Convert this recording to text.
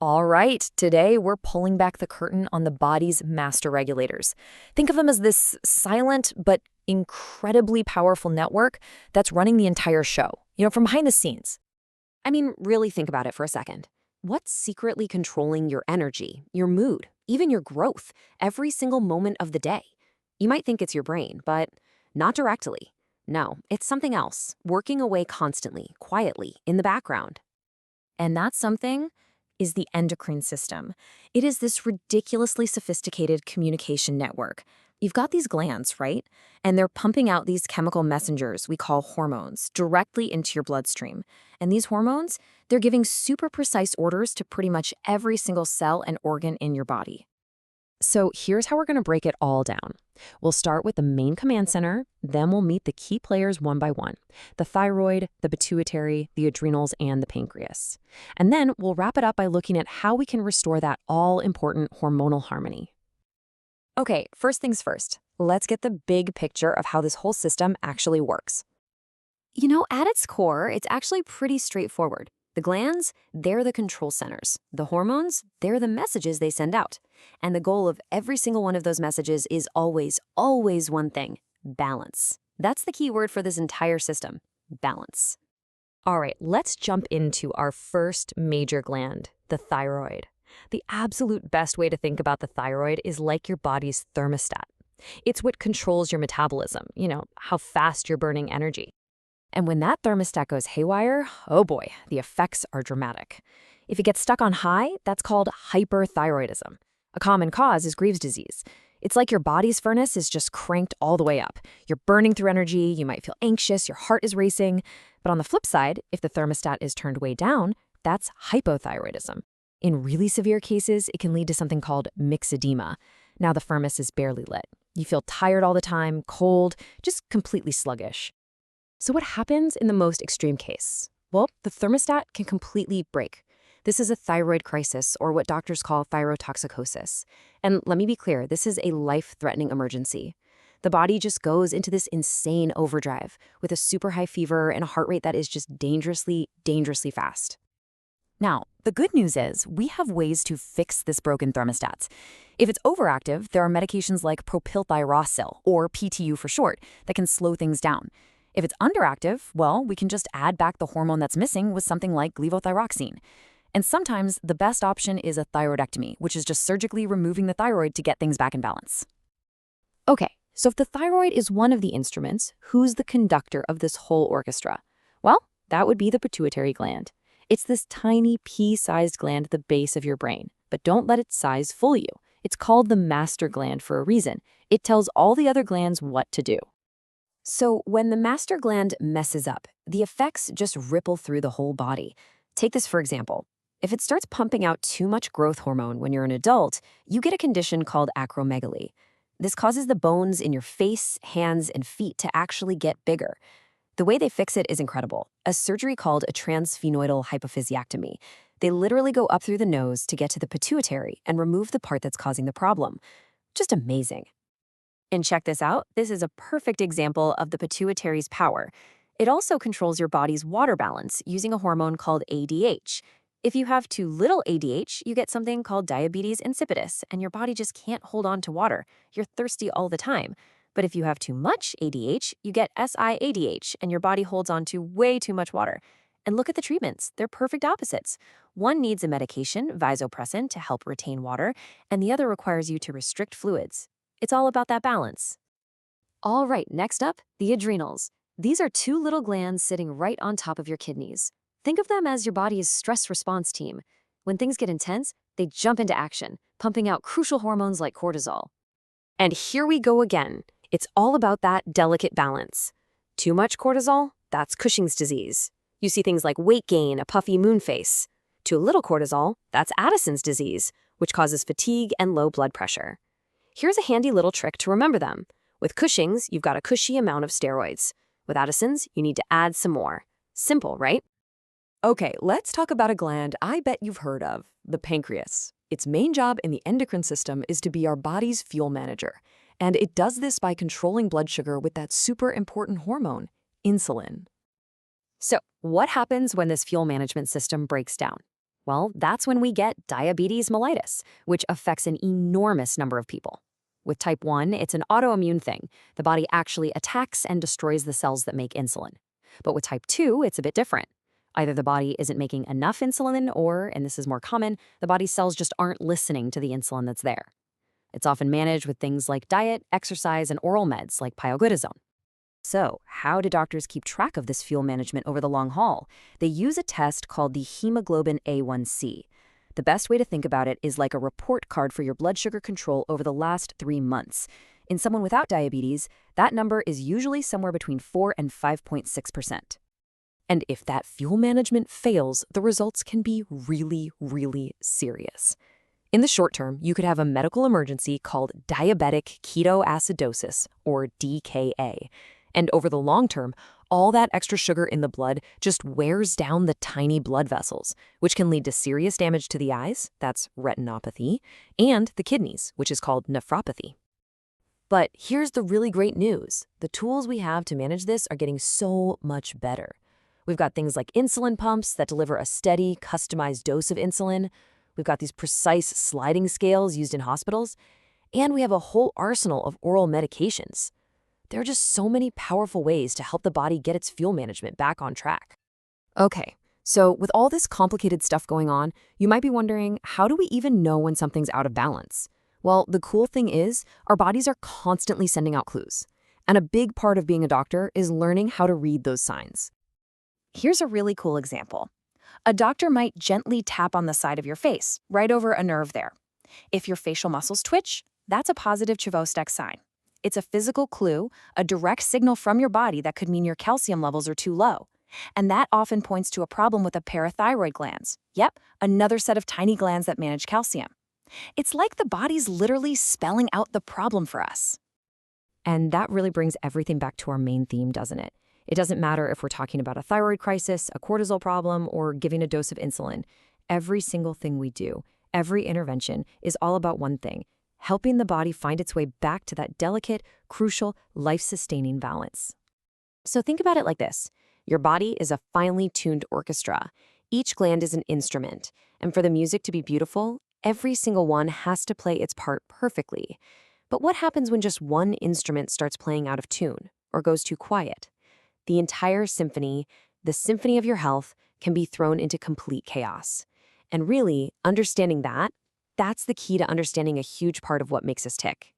All right, today we're pulling back the curtain on the body's master regulators. Think of them as this silent but incredibly powerful network that's running the entire show, from behind the scenes. I mean, really think about it for a second. What's secretly controlling your energy, your mood, even your growth, every single moment of the day? You might think it's your brain, but not directly. No, it's something else, working away constantly, quietly, in the background. And that something is the endocrine system. It is this ridiculously sophisticated communication network. You've got these glands, right? And they're pumping out these chemical messengers we call hormones directly into your bloodstream. And these hormones, they're giving super precise orders to pretty much every single cell and organ in your body. So here's how we're going to break it all down. We'll start with the main command center, then we'll meet the key players one by one: the thyroid, the pituitary, the adrenals, and the pancreas. And then we'll wrap it up by looking at how we can restore that all-important hormonal harmony. Okay, first things first. Let's get the big picture of how this whole system actually works. At its core, it's actually pretty straightforward. The glands, they're the control centers. The hormones, they're the messages they send out. And the goal of every single one of those messages is always, always one thing: balance. That's the key word for this entire system: balance. All right, let's jump into our first major gland, the thyroid. The absolute best way to think about the thyroid is like your body's thermostat. It's what controls your metabolism, how fast you're burning energy. And when that thermostat goes haywire, oh boy, the effects are dramatic. If it gets stuck on high, that's called hyperthyroidism. A common cause is Graves' disease. It's like your body's furnace is just cranked all the way up. You're burning through energy, you might feel anxious, your heart is racing. But on the flip side, if the thermostat is turned way down, that's hypothyroidism. In really severe cases, it can lead to something called myxedema. Now the furnace is barely lit. You feel tired all the time, cold, just completely sluggish. So what happens in the most extreme case? Well, the thermostat can completely break. This is a thyroid crisis, or what doctors call thyrotoxicosis. And let me be clear, this is a life-threatening emergency. The body just goes into this insane overdrive with a super high fever and a heart rate that is just dangerously, dangerously fast. Now, the good news is we have ways to fix this broken thermostat. If it's overactive, there are medications like propylthyrosol, or PTU for short, that can slow things down. If it's underactive, well, we can just add back the hormone that's missing with something like levothyroxine. And sometimes the best option is a thyroidectomy, which is just surgically removing the thyroid to get things back in balance. Okay, so if the thyroid is one of the instruments, who's the conductor of this whole orchestra? Well, that would be the pituitary gland. It's this tiny pea-sized gland at the base of your brain. But don't let its size fool you. It's called the master gland for a reason. It tells all the other glands what to do. So when the master gland messes up, the effects just ripple through the whole body. Take this for example. If it starts pumping out too much growth hormone when you're an adult, you get a condition called acromegaly. This causes the bones in your face, hands, and feet to actually get bigger. The way they fix it is incredible: a surgery called a transsphenoidal hypophysiectomy. They literally go up through the nose to get to the pituitary and remove the part that's causing the problem. Just amazing. And check this out. This is a perfect example of the pituitary's power. It also controls your body's water balance using a hormone called ADH. If you have too little ADH, you get something called diabetes insipidus, and your body just can't hold on to water. You're thirsty all the time. But if you have too much ADH, you get SIADH, and your body holds on to way too much water. And look at the treatments. They're perfect opposites. One needs a medication, vasopressin, to help retain water, and the other requires you to restrict fluids. It's all about that balance. All right, next up, the adrenals. These are two little glands sitting right on top of your kidneys. Think of them as your body's stress response team. When things get intense, they jump into action, pumping out crucial hormones like cortisol. And here we go again. It's all about that delicate balance. Too much cortisol? That's Cushing's disease. You see things like weight gain, a puffy moon face. Too little cortisol? That's Addison's disease, which causes fatigue and low blood pressure. Here's a handy little trick to remember them. With Cushing's, you've got a cushy amount of steroids. With Addison's, you need to add some more. Simple, right? Okay, let's talk about a gland I bet you've heard of, the pancreas. Its main job in the endocrine system is to be our body's fuel manager. And it does this by controlling blood sugar with that super important hormone, insulin. So, what happens when this fuel management system breaks down? Well, that's when we get diabetes mellitus, which affects an enormous number of people. With type 1, it's an autoimmune thing. The body actually attacks and destroys the cells that make insulin. But with type 2, it's a bit different. Either the body isn't making enough insulin or, and this is more common, the body's cells just aren't listening to the insulin that's there. It's often managed with things like diet, exercise, and oral meds like pioglitazone. So, how do doctors keep track of this fuel management over the long haul? They use a test called the hemoglobin A1C. The best way to think about it is like a report card for your blood sugar control over the last 3 months. In someone without diabetes, that number is usually somewhere between 4 and 5.6%. And if that fuel management fails, the results can be really, really serious. In the short term, you could have a medical emergency called diabetic ketoacidosis, or DKA. And over the long term, all that extra sugar in the blood just wears down the tiny blood vessels, which can lead to serious damage to the eyes, that's retinopathy, and the kidneys, which is called nephropathy. But here's the really great news. The tools we have to manage this are getting so much better. We've got things like insulin pumps that deliver a steady, customized dose of insulin. We've got these precise sliding scales used in hospitals. And we have a whole arsenal of oral medications. There are just so many powerful ways to help the body get its fuel management back on track. Okay, so with all this complicated stuff going on, you might be wondering, how do we even know when something's out of balance? Well, the cool thing is, our bodies are constantly sending out clues. And a big part of being a doctor is learning how to read those signs. Here's a really cool example. A doctor might gently tap on the side of your face, right over a nerve there. If your facial muscles twitch, that's a positive Chvostek sign. It's a physical clue, a direct signal from your body that could mean your calcium levels are too low. And that often points to a problem with the parathyroid glands. Yep, another set of tiny glands that manage calcium. It's like the body's literally spelling out the problem for us. And that really brings everything back to our main theme, doesn't it? It doesn't matter if we're talking about a thyroid crisis, a cortisol problem, or giving a dose of insulin. Every single thing we do, every intervention is all about one thing: helping the body find its way back to that delicate, crucial, life-sustaining balance. So think about it like this. Your body is a finely tuned orchestra. Each gland is an instrument. And for the music to be beautiful, every single one has to play its part perfectly. But what happens when just one instrument starts playing out of tune or goes too quiet? The entire symphony, the symphony of your health, can be thrown into complete chaos. And really, understanding that, that's the key to understanding a huge part of what makes us tick.